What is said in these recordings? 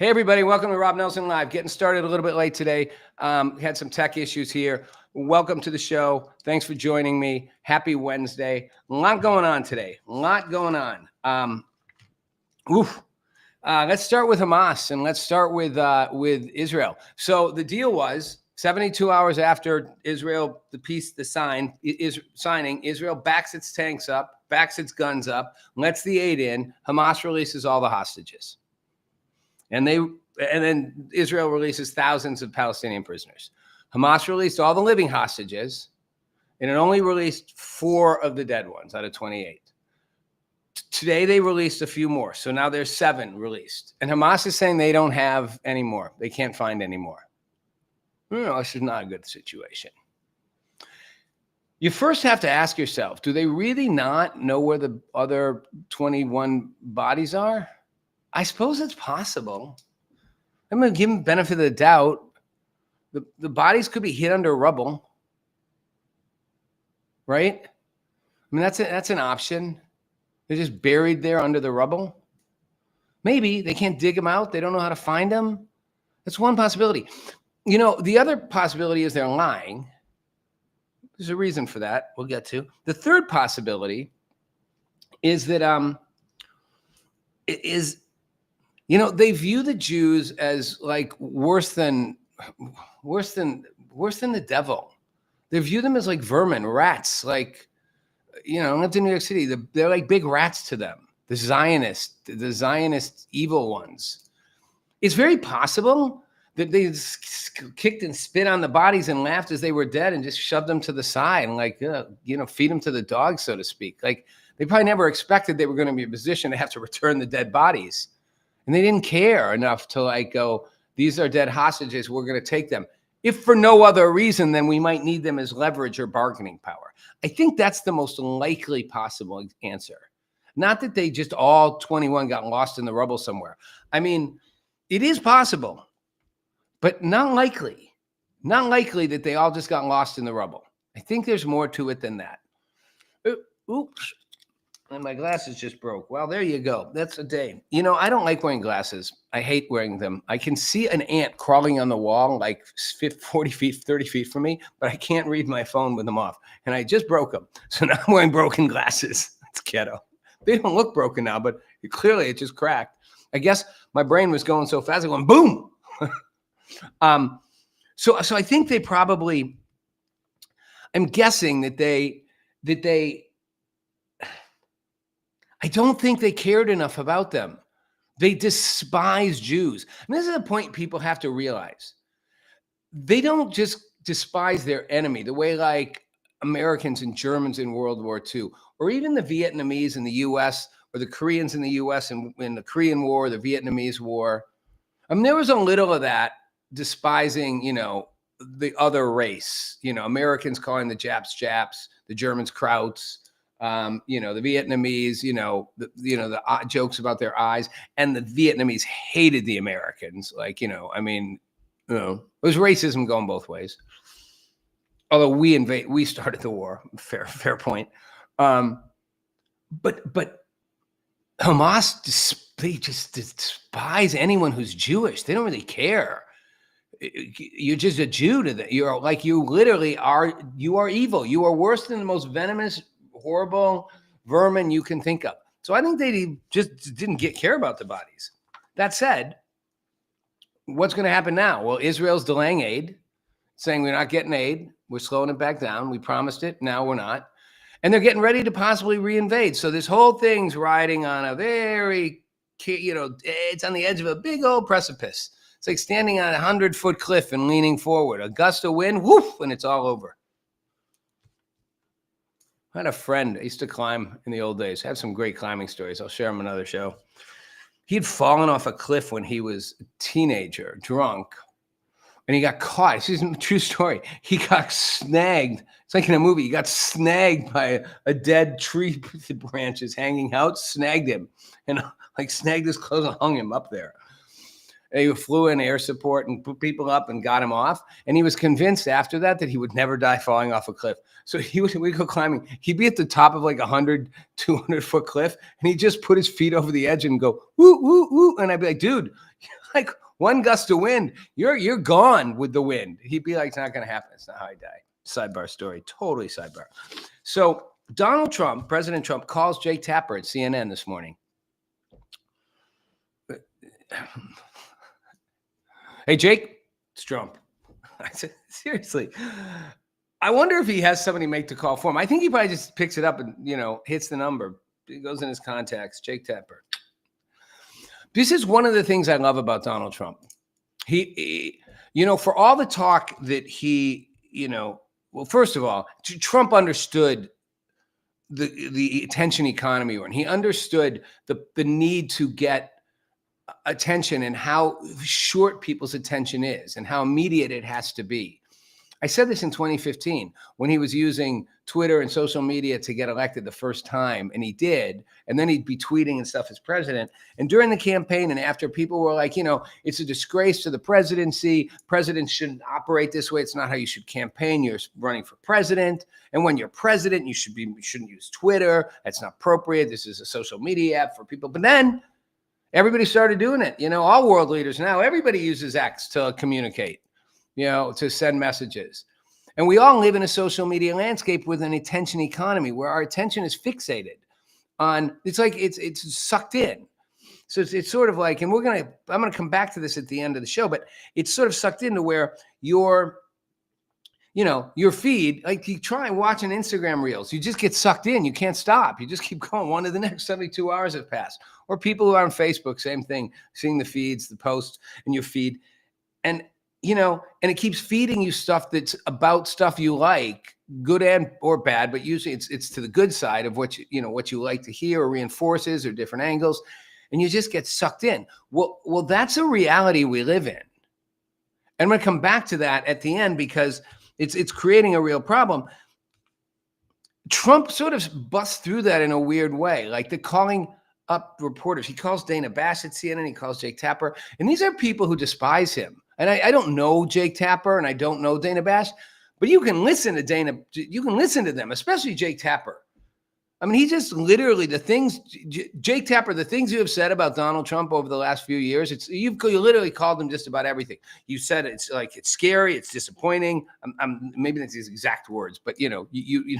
Hey, everybody. Welcome to Rob Nelson Live. Getting started a little bit late today. Had some tech issues here. Welcome to the show. Thanks for joining me. Happy Wednesday. A lot going on today. A lot going on. Let's start with Hamas and let's start with Israel. So the deal was 72 hours after Israel, the signing, Israel backs its tanks up, backs its guns up, lets the aid in. Hamas releases all the hostages. And then Israel releases thousands of Palestinian prisoners. Hamas released all the living hostages, and it only released 4 of the dead ones out of 28. Today, they released a few more. So now there's 7 released. And Hamas is saying they don't have any more. They can't find any more. No, this is not a good situation. You first have to ask yourself, do they really not know where the other 21 bodies are? I suppose it's possible. I'm going to give them the benefit of the doubt. The bodies could be hid under rubble, right? I mean, that's an option. They're just buried there under the rubble. Maybe they can't dig them out. They don't know how to find them. That's one possibility. You know, the other possibility is they're lying. There's a reason for that we'll get to. The third possibility is that they view the Jews as like worse than the devil. They view them as like vermin, rats. Like, I lived in New York City. They're like big rats to them. The Zionist evil ones. It's very possible that they kicked and spit on the bodies and laughed as they were dead and just shoved them to the side and feed them to the dogs, so to speak. Like they probably never expected they were going to be in a position to have to return the dead bodies. And they didn't care enough to go, these are dead hostages, we're going to take them. If for no other reason, then we might need them as leverage or bargaining power. I think that's the most likely possible answer. Not that they just all 21 got lost in the rubble somewhere. I mean, it is possible, but not likely. Not likely that they all just got lost in the rubble. I think there's more to it than that. Oops. And my glasses just broke. Well, there you go. That's a day. I don't like wearing glasses. I hate wearing them. I can see an ant crawling on the wall like 40 feet, 30 feet from me, but I can't read my phone with them off. And I just broke them. So now I'm wearing broken glasses. It's ghetto. They don't look broken now, but clearly it just cracked. I guess my brain was going so fast, I went boom. So I think they probably, I'm guessing that they I don't think they cared enough about them. They despise Jews. And this is a point people have to realize. They don't just despise their enemy the way like Americans and Germans in World War II, or even the Vietnamese in the U.S., or the Koreans in the U.S. in the Korean War, the Vietnamese War. I mean, there was a little of that despising, the other race. Americans calling the Japs, the Germans Krauts. The Vietnamese, the jokes about their eyes, and the Vietnamese hated the Americans. It was racism going both ways. Although we started the war, fair point. But Hamas, they just despise anyone who's Jewish. They don't really care. You're just a Jew to them. You literally are. You are evil. You are worse than the most venomous, horrible vermin you can think of. So I think they just didn't care about the bodies. That said, what's going to happen now? Well, Israel's delaying aid, saying we're not getting aid. We're slowing it back down. We promised it. Now we're not. And they're getting ready to possibly reinvade. So this whole thing's riding on a very, it's on the edge of a big old precipice. It's like standing on a 100-foot cliff and leaning forward. A gust of wind, woof, and it's all over. I had a friend, I used to climb in the old days. I have some great climbing stories. I'll share them on another show. He had fallen off a cliff when he was a teenager, drunk, and he got caught. This is a true story. He got snagged. It's like in a movie. He got snagged by a dead tree branches hanging out, snagged him, and snagged his clothes and hung him up there. He flew in air support and put people up and got him off. And he was convinced after that he would never die falling off a cliff. So we'd go climbing. He'd be at the top of like 100, 200-foot cliff. And he'd just put his feet over the edge and go, woo, woo, woo. And I'd be like, dude, like one gust of wind, you're gone with the wind. He'd be like, it's not going to happen. It's not how I die. Sidebar story, totally sidebar. So Donald Trump, President Trump, calls Jake Tapper at CNN this morning. Hey, Jake, it's Trump. I said, seriously. I wonder if he has somebody make the call for him. I think he probably just picks it up and, hits the number. He goes in his contacts, Jake Tapper. This is one of the things I love about Donald Trump. He for all the talk that he, well, first of all, Trump understood the attention economy we're in. He understood the need to get attention and how short people's attention is and how immediate it has to be. I said this in 2015 when he was using Twitter and social media to get elected the first time, and he did. And then he'd be tweeting and stuff as president. And during the campaign and after, people were like, it's a disgrace to the presidency. Presidents shouldn't operate this way. It's not how you should campaign. You're running for president. And when you're president, you shouldn't use Twitter. That's not appropriate. This is a social media app for people. But then everybody started doing it. All world leaders now, everybody uses X to communicate, to send messages. And we all live in a social media landscape with an attention economy where our attention is fixated on, it's like it's sucked in. So it's sort of like, and I'm going to come back to this at the end of the show, but it's sort of sucked into where your feed, like you try and watch an Instagram reels, you just get sucked in. You can't stop. You just keep going one to the next. Suddenly 2 hours have passed. Or people who are on Facebook, same thing, seeing the feeds, the posts in your feed. And it keeps feeding you stuff that's about stuff you like, good and or bad, but usually it's to the good side of what you like to hear, or reinforces, or different angles, and you just get sucked in. Well, that's a reality we live in. And I'm going to come back to that at the end because it's creating a real problem. Trump sort of busts through that in a weird way, like the calling up reporters. He calls Dana Bash at CNN, he calls Jake Tapper, and these are people who despise him. And I don't know Jake Tapper and I don't know Dana Bash, but you can listen to them, especially Jake Tapper. I mean, he just literally, Jake Tapper, the things you have said about Donald Trump over the last few years, you literally called him just about everything. You said it's scary, it's disappointing. Maybe that's his exact words, but you know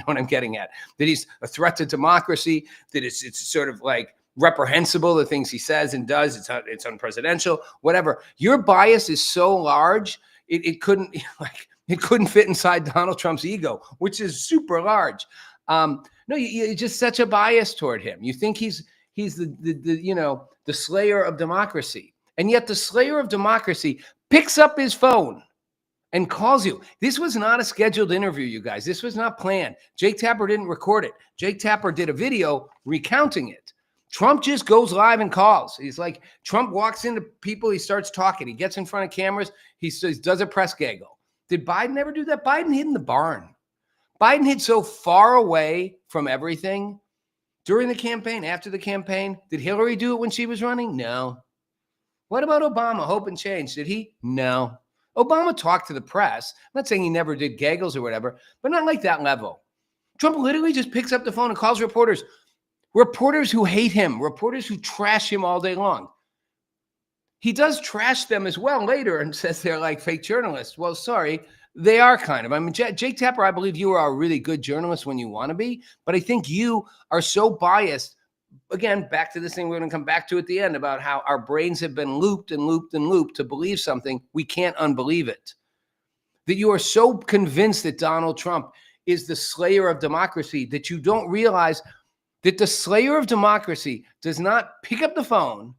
what I'm getting at. That he's a threat to democracy, that it's sort of like reprehensible, the things he says and does, it's unpresidential, whatever. Your bias is so large, it couldn't fit inside Donald Trump's ego, which is super large. No, you just such a bias toward him. You think he's the slayer of democracy, and yet the slayer of democracy picks up his phone and calls you. This was not a scheduled interview, you guys. This was not planned. Jake Tapper didn't record it. Jake Tapper did a video recounting it. Trump just goes live and calls. He's like, Trump walks into people, he starts talking. He gets in front of cameras. He does a press gaggle. Did Biden ever do that? Biden hid in the barn. Biden hid so far away from everything during the campaign, after the campaign. Did Hillary do it when she was running? No. What about Obama? Hope and change. Did he? No. Obama talked to the press. I'm not saying he never did gaggles or whatever, but not like that level. Trump literally just picks up the phone and calls reporters who hate him, reporters who trash him all day long. He does trash them as well later and says they're like fake journalists. Well, sorry, they are kind of. I mean, Jake Tapper, I believe you are a really good journalist when you want to be, but I think you are so biased. Again, back to this thing we're going to come back to at the end about how our brains have been looped and looped and looped to believe something. We can't unbelieve it. That you are so convinced that Donald Trump is the slayer of democracy that you don't realize that the slayer of democracy does not pick up the phone,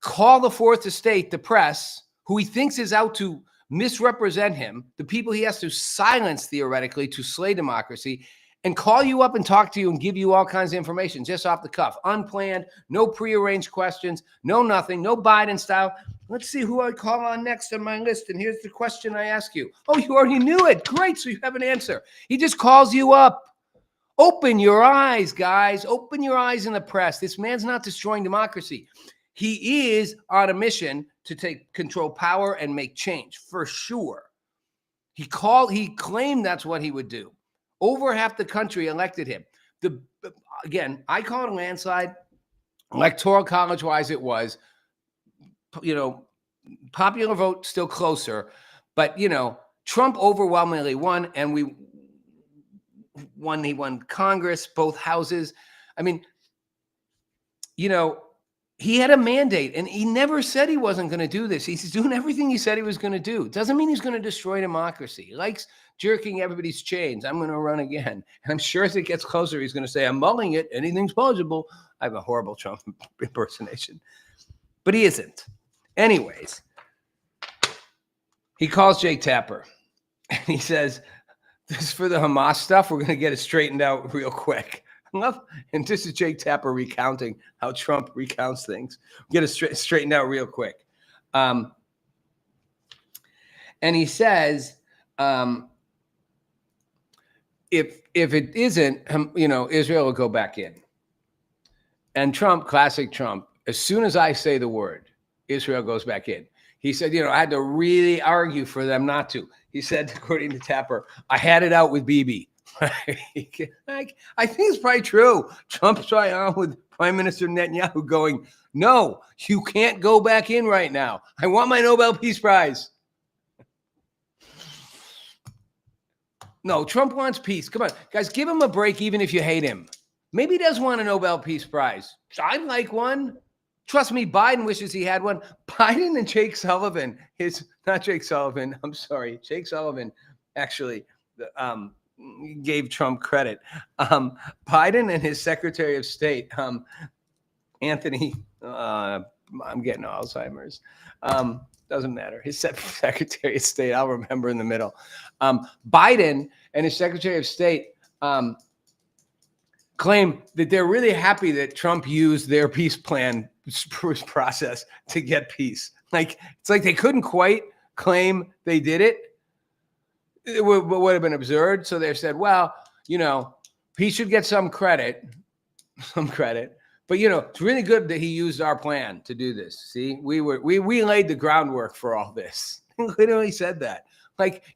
call the fourth estate, the press, who he thinks is out to misrepresent him, the people he has to silence theoretically to slay democracy, and call you up and talk to you and give you all kinds of information just off the cuff, unplanned, no prearranged questions, no nothing, no Biden style. Let's see who I call on next on my list, and here's the question I ask you. Oh, you already knew it. Great, so you have an answer. He just calls you up. Open your eyes, guys. Open your eyes in the press. This man's not destroying democracy. He is on a mission to take control power and make change, for sure. He claimed that's what he would do. Over half the country elected him. Again, I call it a landslide. Electoral college-wise, it was. popular vote still closer, but Trump overwhelmingly won, and he won Congress, both houses. I mean, he had a mandate, and he never said he wasn't going to do this. He's doing everything he said he was going to do. Doesn't mean he's going to destroy democracy. He likes jerking everybody's chains. I'm going to run again. And I'm sure as it gets closer, he's going to say, I'm mulling it. Anything's possible. I have a horrible Trump impersonation, but he isn't. Anyways, he calls Jake Tapper, and he says, this is for the Hamas stuff. We're going to get it straightened out real quick. And this is Jake Tapper recounting how Trump recounts things. Get it straightened out real quick. And he says, if it isn't, Israel will go back in. And Trump, classic Trump, as soon as I say the word, Israel goes back in. He said, I had to really argue for them not to. He said, according to Tapper, I had it out with Bibi. I think it's probably true. Trump's probably on with Prime Minister Netanyahu going, no, you can't go back in right now. I want my Nobel Peace Prize. No, Trump wants peace. Come on, guys, give him a break even if you hate him. Maybe he does want a Nobel Peace Prize. I'd like one. Trust me, Biden wishes he had one. Biden and Jake Sullivan, Jake Sullivan actually gave Trump credit. Biden and his Secretary of State, Anthony, I'm getting Alzheimer's. Doesn't matter. His Secretary of State, I'll remember in the middle. Biden and his Secretary of State claim that they're really happy that Trump used their peace plan process to get peace. It's like they couldn't quite claim they did it. It would have been absurd. So they said, well, he should get some credit. But, it's really good that he used our plan to do this. See, we laid the groundwork for all this. He literally said that.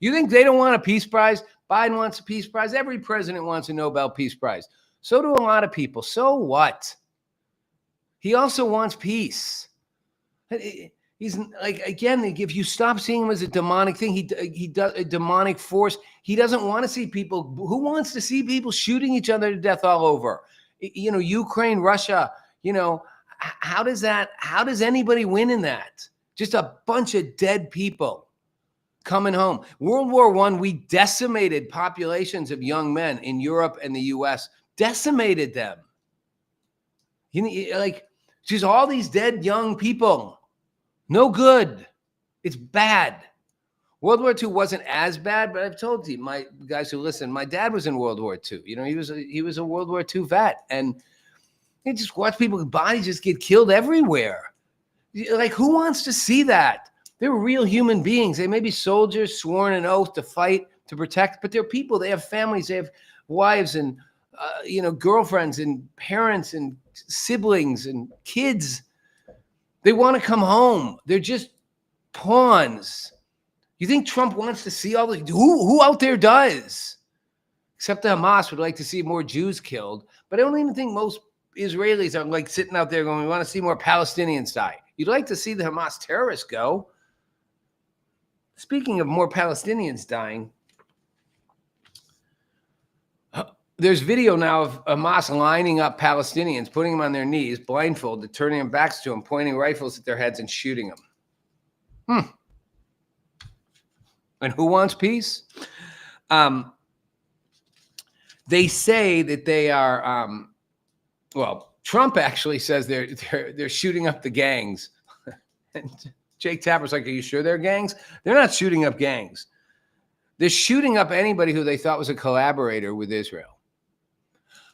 You think they don't want a peace prize? Biden wants a peace prize. Every president wants a Nobel Peace Prize. So do a lot of people. So what? He also wants peace. He's again, if you stop seeing him as a demonic thing, he does a demonic force. He doesn't want to see people. Who wants to see people shooting each other to death all over? Ukraine, Russia, how does anybody win in that? Just a bunch of dead people coming home. World War I, we decimated populations of young men in Europe and the US, decimated them. Just all these dead young people. No good. It's bad. World War II wasn't as bad, but I've told you, my guys who listen, my dad was in World War II. He was a World War II vet, and you just watch people's bodies just get killed everywhere. Who wants to see that? They're real human beings. They may be soldiers sworn an oath to fight, to protect, but they're people. They have families. They have wives and girlfriends and parents and siblings and kids. They want to come home. They're just pawns. You think Trump wants to see all the who out there does? Except the Hamas would like to see more Jews killed. But I don't even think most Israelis are sitting out there going, we want to see more Palestinians die. You'd like to see the Hamas terrorists go. Speaking of more Palestinians dying, there's video now of Hamas lining up Palestinians, putting them on their knees, blindfolded, turning their backs to them, pointing rifles at their heads and shooting them. And who wants peace? They say that they are, Trump actually says they're shooting up the gangs. And Jake Tapper's like, are you sure they're gangs? They're not shooting up gangs. They're shooting up anybody who they thought was a collaborator with Israel.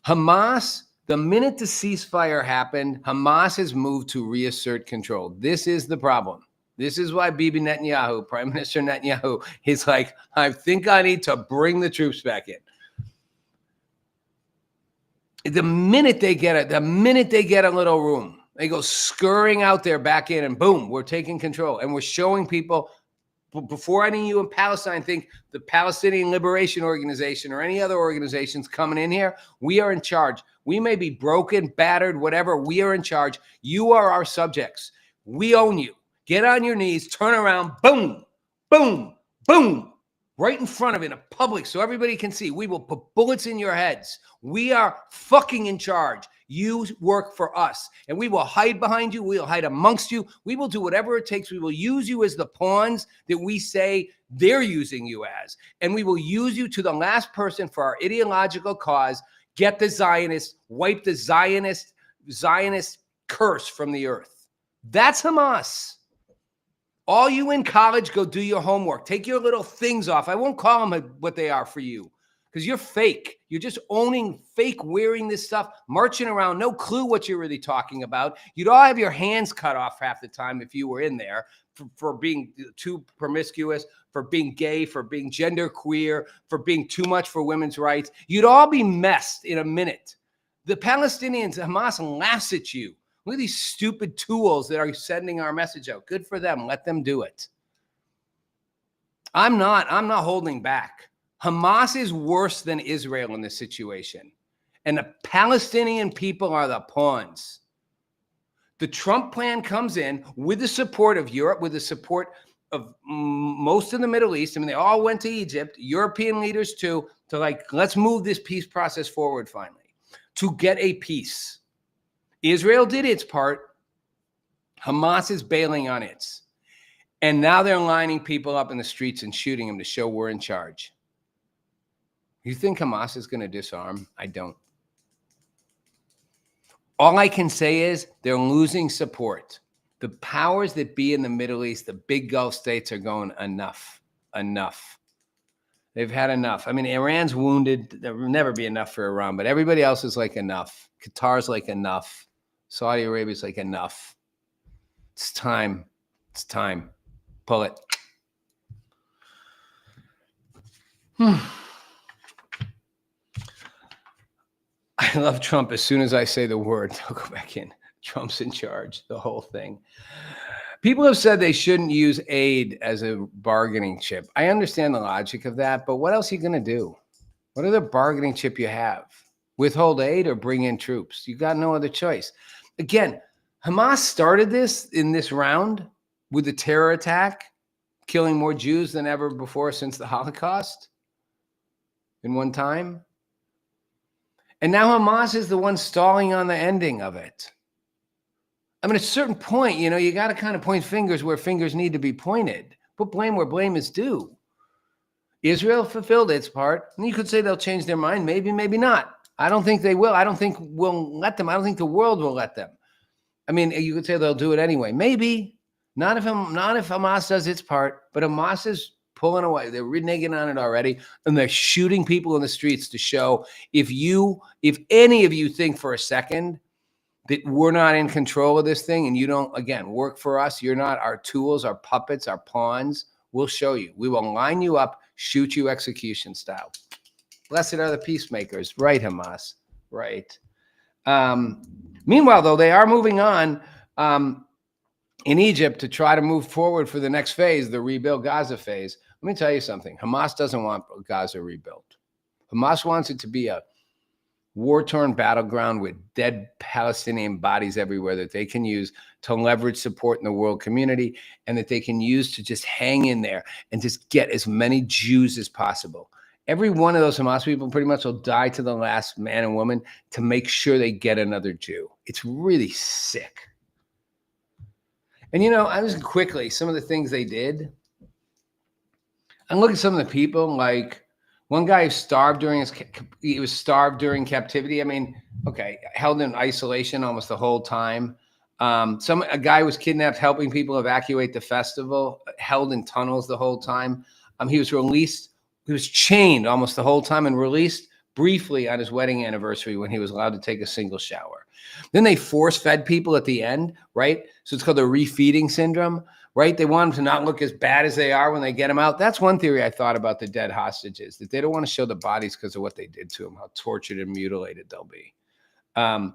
Hamas, the minute the ceasefire happened, Hamas has moved to reassert control. This is the problem. This is why Bibi Netanyahu, Prime Minister Netanyahu, is like, I think I need to bring the troops back in. The minute they get a little room, they go scurrying out there back in, and boom, we're taking control. And we're showing people, before any of you in Palestine think the Palestinian Liberation Organization or any other organizations coming in here, we are in charge. We may be broken, battered, whatever. We are in charge. You are our subjects. We own you. Get on your knees, turn around, boom, boom, boom, right in front of it in public so everybody can see. We will put bullets in your heads. We are fucking in charge. You work for us, and we will hide behind you. We will hide amongst you. We will do whatever it takes. We will use you as the pawns that we say they're using you as, and we will use you to the last person for our ideological cause. Get the Zionists, wipe the Zionist curse from the earth. That's Hamas. All you in college, go do your homework. Take your little things off. I won't call them what they are for you because you're fake. You're just owning fake, wearing this stuff, marching around, no clue what you're really talking about. You'd all have your hands cut off half the time if you were in there for being too promiscuous, for being gay, for being gender queer, for being too much for women's rights. You'd all be messed in a minute. The Palestinians, Hamas laughs at you. Look at these stupid tools that are sending our message out. Good for them. Let them do it. I'm not holding back. Hamas is worse than Israel in this situation. And the Palestinian people are the pawns. The Trump plan comes in with the support of Europe, with the support of most of the Middle East. I mean, they all went to Egypt, European leaders too, to let's move this peace process forward finally, to get a peace. Israel did its part. Hamas is bailing on its. And now they're lining people up in the streets and shooting them to show we're in charge. You think Hamas is going to disarm? I don't. All I can say is they're losing support. The powers that be in the Middle East, the big Gulf states, are going enough. They've had enough. I mean, Iran's wounded. There will never be enough for Iran, but everybody else is like enough. Qatar's like enough. Saudi Arabia's like enough. It's time. It's time. Pull it. I love Trump. As soon as I say the word, they'll go back in. Trump's in charge, the whole thing. People have said they shouldn't use aid as a bargaining chip. I understand the logic of that, but what else are you going to do? What other bargaining chip you have? Withhold aid or bring in troops? You got no other choice. Again, Hamas started this in this round with the terror attack, killing more Jews than ever before since the Holocaust in one time. And now Hamas is the one stalling on the ending of it. I mean, at a certain point, you got to kind of point fingers where fingers need to be pointed. Put blame where blame is due. Israel fulfilled its part. And you could say they'll change their mind. Maybe, maybe not. I don't think they will. I don't think we'll let them. I don't think the world will let them. I mean, you could say they'll do it anyway. Maybe. Not if Hamas does its part. But Hamas is pulling away. They're reneging on it already. And they're shooting people in the streets to show if any of you think for a second that we're not in control of this thing and you don't, again, work for us, you're not our tools, our puppets, our pawns, we'll show you. We will line you up, shoot you execution style. Blessed are the peacemakers. Right, Hamas. Right. Meanwhile, though, they are moving on in Egypt to try to move forward for the next phase, the rebuild Gaza phase. Let me tell you something. Hamas doesn't want Gaza rebuilt. Hamas wants it to be a war-torn battleground with dead Palestinian bodies everywhere that they can use to leverage support in the world community and that they can use to just hang in there and just get as many Jews as possible. Every one of those Hamas people pretty much will die to the last man and woman to make sure they get another Jew. It's really sick. And, I was quickly, some of the things they did. And look at some of the people, like one guy starved during captivity. I mean, okay, held in isolation almost the whole time. A guy was kidnapped helping people evacuate the festival, held in tunnels the whole time. He was released. He was chained almost the whole time and released briefly on his wedding anniversary when he was allowed to take a single shower. Then they force-fed people at the end, right? So it's called the refeeding syndrome, right? They want them to not look as bad as they are when they get them out. That's one theory I thought about the dead hostages, that they don't want to show the bodies because of what they did to them, how tortured and mutilated they'll be. But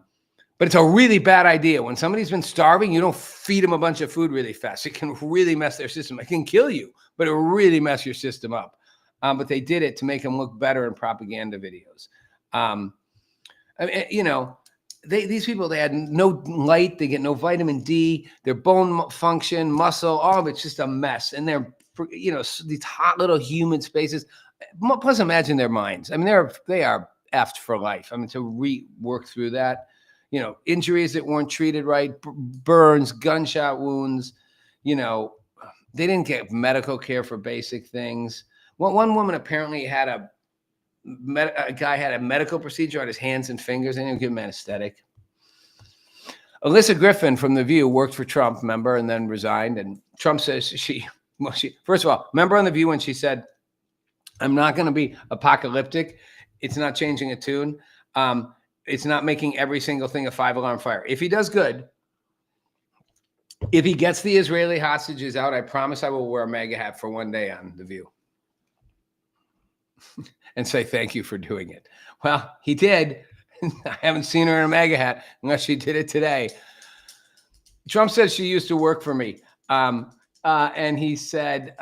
it's a really bad idea. When somebody's been starving, you don't feed them a bunch of food really fast. It can really mess their system. It can kill you, but it will really mess your system up. But they did it to make them look better in propaganda videos. these people, they had no light, they get no vitamin D, their bone function, muscle, all of it's just a mess. And they're, these hot little humid spaces. Plus, imagine their minds. I mean, they are effed for life. I mean, to work through that, injuries that weren't treated right, burns, gunshot wounds, they didn't get medical care for basic things. Well, one woman apparently had a guy had a medical procedure on his hands and fingers. They didn't give him anesthetic. Alyssa Griffin from The View worked for Trump, remember, and then resigned. And Trump says she first of all, remember on The View when she said, "I'm not going to be apocalyptic. It's not changing a tune. It's not making every single thing a 5-alarm fire. If he does good, if he gets the Israeli hostages out, I promise I will wear a MAGA hat for one day on The View and say thank you for doing it." Well, he did. I haven't seen her in a MAGA hat unless she did it today. Trump says she used to work for me. And he said,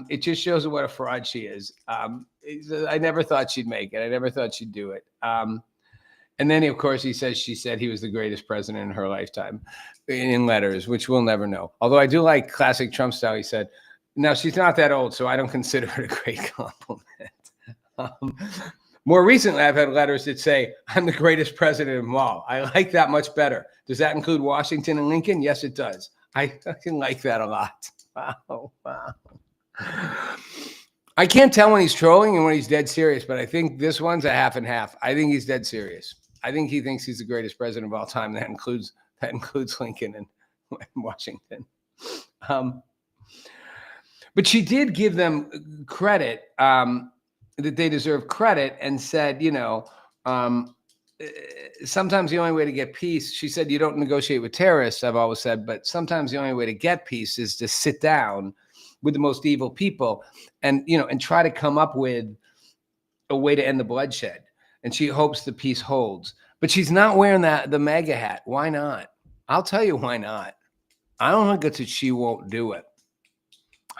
it just shows what a fraud she is. I never thought she'd make it. I never thought she'd do it. And then, of course, she said he was the greatest president in her lifetime in letters, which we'll never know. Although I do like classic Trump style. He said, now she's not that old, so I don't consider it a great compliment. More recently, I've had letters that say, I'm the greatest president of them all. I like that much better. Does that include Washington and Lincoln? Yes, it does. I can like that a lot. Wow. I can't tell when he's trolling and when he's dead serious, but I think this one's a half and half. I think he's dead serious. I think he thinks he's the greatest president of all time. That includes Lincoln and Washington. But she did give them credit, that they deserve credit, and said, sometimes the only way to get peace, she said, you don't negotiate with terrorists, I've always said, but sometimes the only way to get peace is to sit down with the most evil people and try to come up with a way to end the bloodshed. And she hopes the peace holds. But she's not wearing the MAGA hat. Why not? I'll tell you why not. I don't think it's that she won't do it.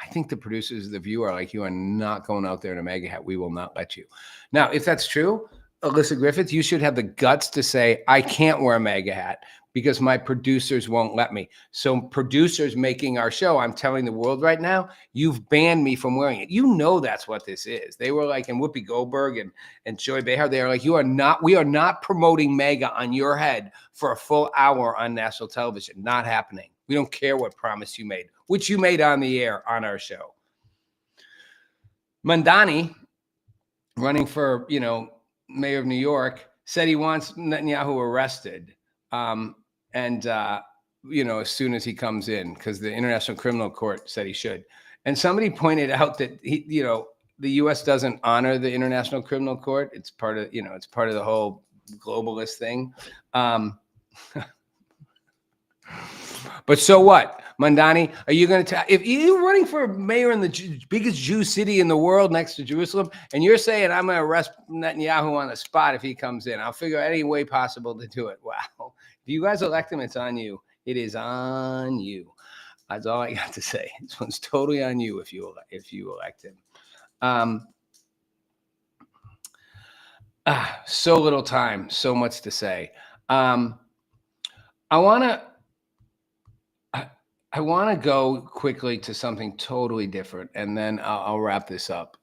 I think the producers of The View are like, you are not going out there in a MAGA hat. We will not let you. Now, if that's true, Alyssa Griffith, you should have the guts to say, I can't wear a MAGA hat because my producers won't let me. So producers making our show, I'm telling the world right now, you've banned me from wearing it. You know that's what this is. They were like, and Whoopi Goldberg and Joy Behar, they are like, we are not promoting MAGA on your head for a full hour on national television. Not happening. We don't care what promise you made, which you made on the air on our show. Mandani, running for, mayor of New York, said he wants Netanyahu arrested. As soon as he comes in, because the International Criminal Court said he should. And somebody pointed out that the U.S. doesn't honor the International Criminal Court. It's part of, it's part of the whole globalist thing. But so what? Mandani, are you going to if you're running for mayor in the biggest Jew city in the world next to Jerusalem, and you're saying I'm going to arrest Netanyahu on the spot if he comes in, I'll figure out any way possible to do it. Wow. If you guys elect him, it's on you. It is on you. That's all I got to say. This one's totally on you if you elect him. So little time, so much to say. I want to go quickly to something totally different, and then I'll wrap this up.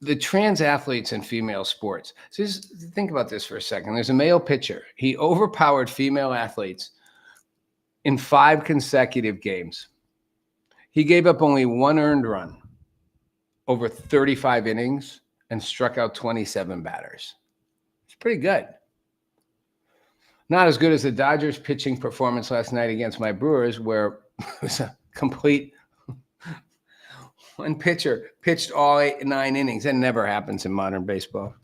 The trans athletes in female sports. So just think about this for a second. There's a male pitcher. He overpowered female athletes in 5 consecutive games. He gave up only 1 earned run over 35 innings and struck out 27 batters. It's pretty good. Not as good as the Dodgers pitching performance last night against my Brewers, where it was a complete one pitcher pitched all 9 innings. That never happens in modern baseball.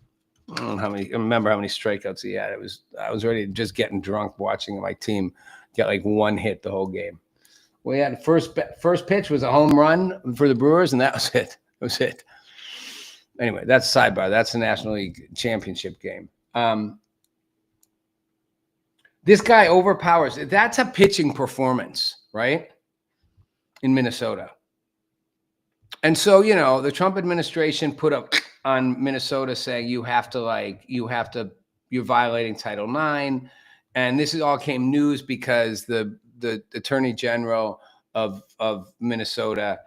I don't remember how many strikeouts he had. I was already just getting drunk watching my team get like 1 hit the whole game. We had first pitch was a home run for the Brewers, and that was it. That was it. Anyway, that's sidebar. That's the National League Championship game. This guy overpowers. That's a pitching performance, right? In Minnesota. And so, the Trump administration put up on Minnesota saying you have to you're violating Title IX. And this all came news because the Attorney General of Minnesota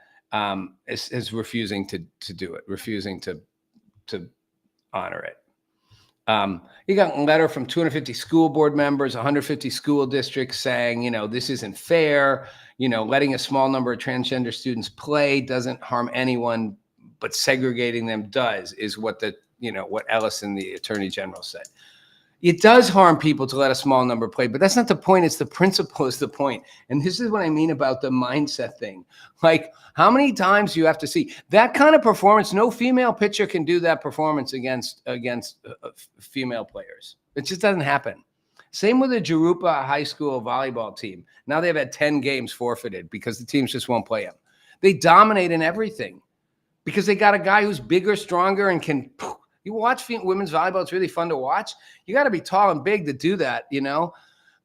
is refusing to do it, refusing to honor it. You got a letter from 250 school board members, 150 school districts saying, this isn't fair. Letting a small number of transgender students play doesn't harm anyone, but segregating them does, is what what Ellison, the Attorney General, said. It does harm people to let a small number play, but that's not the point. It's the principle is the point. And this is what I mean about the mindset thing. Like, how many times do you have to see that kind of performance? No female pitcher can do that performance against female players. It just doesn't happen. Same with the Jurupa High School volleyball team. Now they've had 10 games forfeited because the teams just won't play them. They dominate in everything because they got a guy who's bigger, stronger, and can. You watch women's volleyball, it's really fun to watch. You got to be tall and big to do that,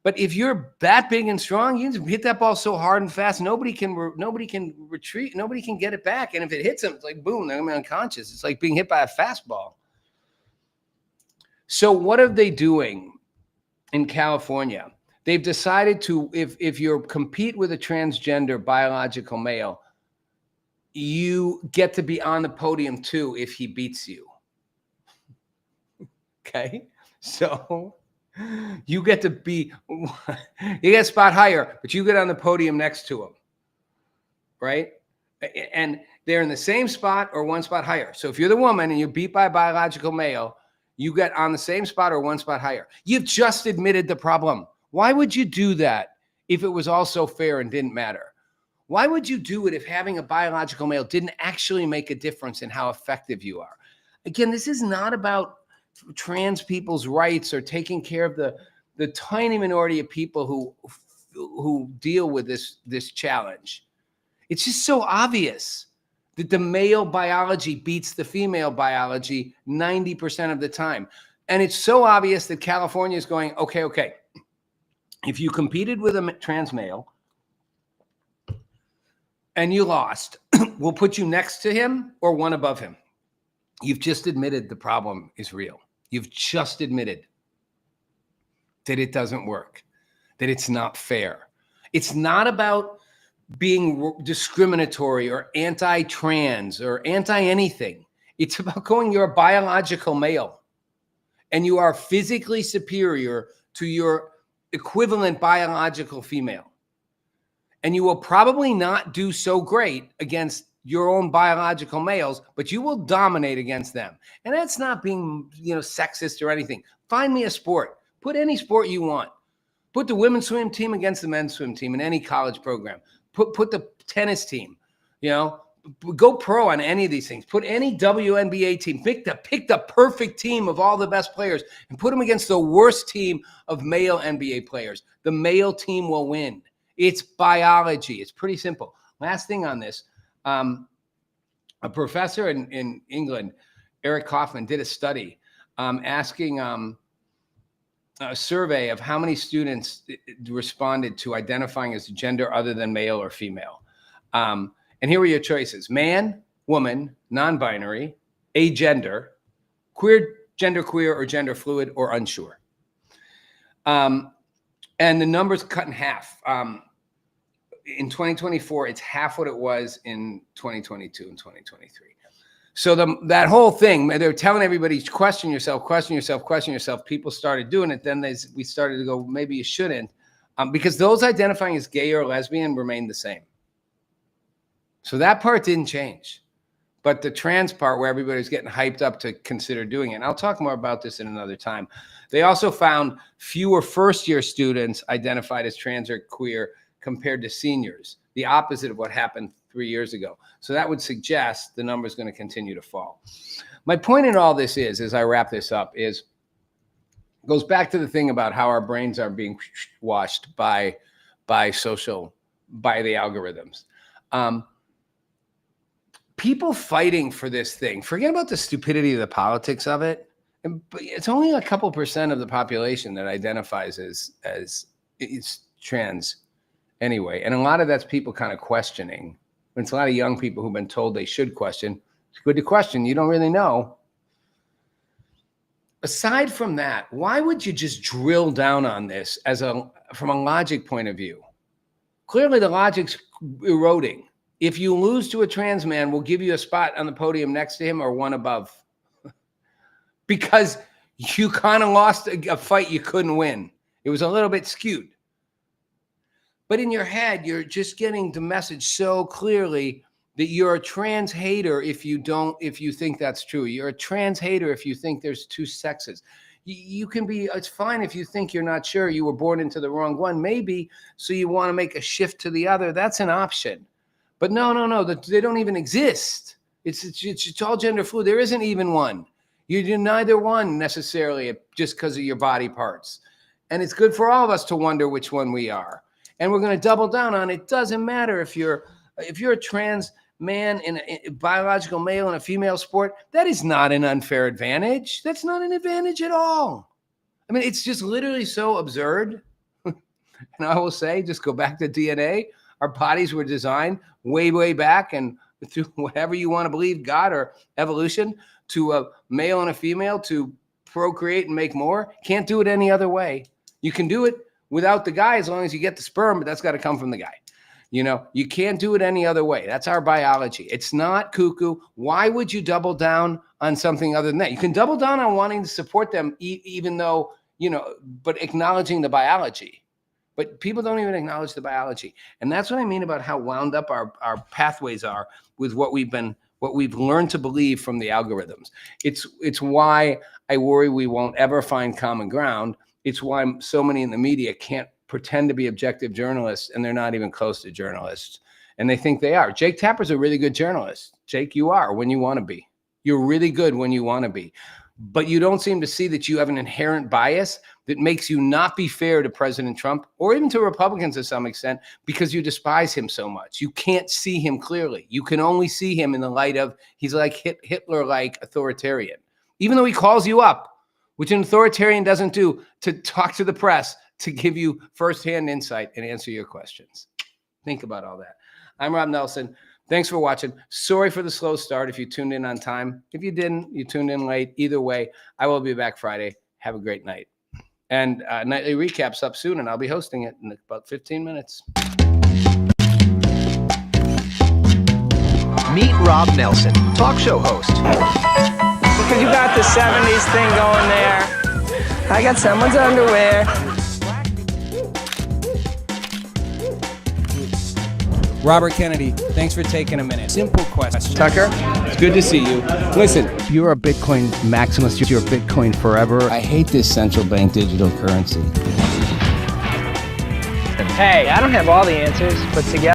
But if you're that big and strong, you can hit that ball so hard and fast, nobody can retreat, nobody can get it back. And if it hits them, it's like, boom, they're going to be unconscious. It's like being hit by a fastball. So what are they doing in California? They've decided to, if you compete with a transgender biological male, you get to be on the podium too if he beats you. Okay, so you get to be, you get a spot higher, but you get on the podium next to him, right? And they're in the same spot or one spot higher. So if you're the woman and you're beat by a biological male, you get on the same spot or one spot higher. You've just admitted the problem. Why would you do that if it was all so fair and didn't matter? Why would you do it if having a biological male didn't actually make a difference in how effective you are? Again, this is not about trans people's rights or taking care of the tiny minority of people who deal with this challenge. It's just so obvious that the male biology beats the female biology 90% of the time. And it's so obvious that California is going, okay. If you competed with a trans male and you lost, we'll put you next to him or one above him. You've just admitted the problem is real. You've just admitted that it doesn't work, that it's not fair. It's not about being discriminatory or anti-trans or anti-anything. It's about going, you're a biological male and you are physically superior to your equivalent biological female. And you will probably not do so great against your own biological males, but you will dominate against them. And that's not being, sexist or anything. Find me a sport. Put any sport you want. Put the women's swim team against the men's swim team in any college program. Put the tennis team, go pro on any of these things. Put any WNBA team. Pick the perfect team of all the best players and put them against the worst team of male NBA players. The male team will win. It's biology. It's pretty simple. Last thing on this. A professor in England, Eric Kaufman, did a study asking a survey of how many students responded to identifying as gender other than male or female. And here were your choices: man, woman, non-binary, agender, genderqueer or gender fluid, or unsure. And the numbers cut in half. In 2024, it's half what it was in 2022 and 2023. So that whole thing, they're telling everybody, question yourself. People started doing it. Then we started to go, maybe you shouldn't, because those identifying as gay or lesbian remained the same. So that part didn't change. But the trans part, where everybody's getting hyped up to consider doing it, and I'll talk more about this in another time. They also found fewer first-year students identified as trans or queer compared to seniors, the opposite of what happened 3 years ago. So that would suggest the number is going to continue to fall. My point in all this is, as I wrap this up, goes back to the thing about how our brains are being washed by the algorithms. People fighting for this thing, forget about the stupidity of the politics of it. But it's only a couple % of the population that identifies as trans anyway. And a lot of that's people kind of questioning. It's a lot of young people who've been told they should question. It's good to question. You don't really know. aside from that, why would you just drill down on this from a logic point of view? Clearly, the logic's eroding. If you lose to a trans man, we'll give you a spot on the podium next to him or one above. Because you kind of lost a fight you couldn't win. It was a little bit skewed. But in your head, you're just getting the message so clearly that you're a trans hater if you think that's true. You're a trans hater if you think there's two sexes. You can be, it's fine if you think you're not sure, you were born into the wrong one, maybe, so you want to make a shift to the other. That's an option. But no, they don't even exist. It's all gender fluid. There isn't even one. You're neither one necessarily just because of your body parts. And it's good for all of us to wonder which one we are. And we're going to double down on it. Doesn't matter if you're a trans man in a biological male in a female sport. That is not an unfair advantage. That's not an advantage at all. I mean, it's just literally so absurd. And I will say, just go back to DNA. Our bodies were designed way, way back, and through whatever you want to believe, God or evolution, to a male and a female to procreate and make more. Can't do it any other way. You can do it without the guy as long as you get the sperm, but that's got to come from the guy. You know, you can't do it any other way. That's our biology. It's not cuckoo. Why would you double down on something other than that? You can double down on wanting to support them, even though, but acknowledging the biology. But people don't even acknowledge the biology. And that's what I mean about how wound up our pathways are with what we've learned to believe from the algorithms. It's why I worry we won't ever find common ground. It's why so many in the media can't pretend to be objective journalists, and they're not even close to journalists. And they think they are. Jake Tapper's a really good journalist. Jake, you are when you want to be. You're really good when you want to be. But you don't seem to see that you have an inherent bias that makes you not be fair to President Trump or even to Republicans to some extent because you despise him so much. You can't see him clearly. You can only see him in the light of he's like Hitler-like authoritarian. Even though he calls you up, which an authoritarian doesn't do, to talk to the press, to give you firsthand insight and answer your questions. Think about all that. I'm Rob Nelson. Thanks for watching. Sorry for the slow start if you tuned in on time. If you didn't, you tuned in late. Either way, I will be back Friday. Have a great night. And nightly recap's up soon, and I'll be hosting it in about 15 minutes. Meet Rob Nelson, talk show host. Because you got the 70s thing going there. I got someone's underwear. Robert Kennedy, thanks for taking a minute. Simple question. Tucker, It's good to see you. Listen, you're a Bitcoin maximalist. You're Bitcoin forever. I hate this central bank digital currency. hey, I don't have all the answers, but together.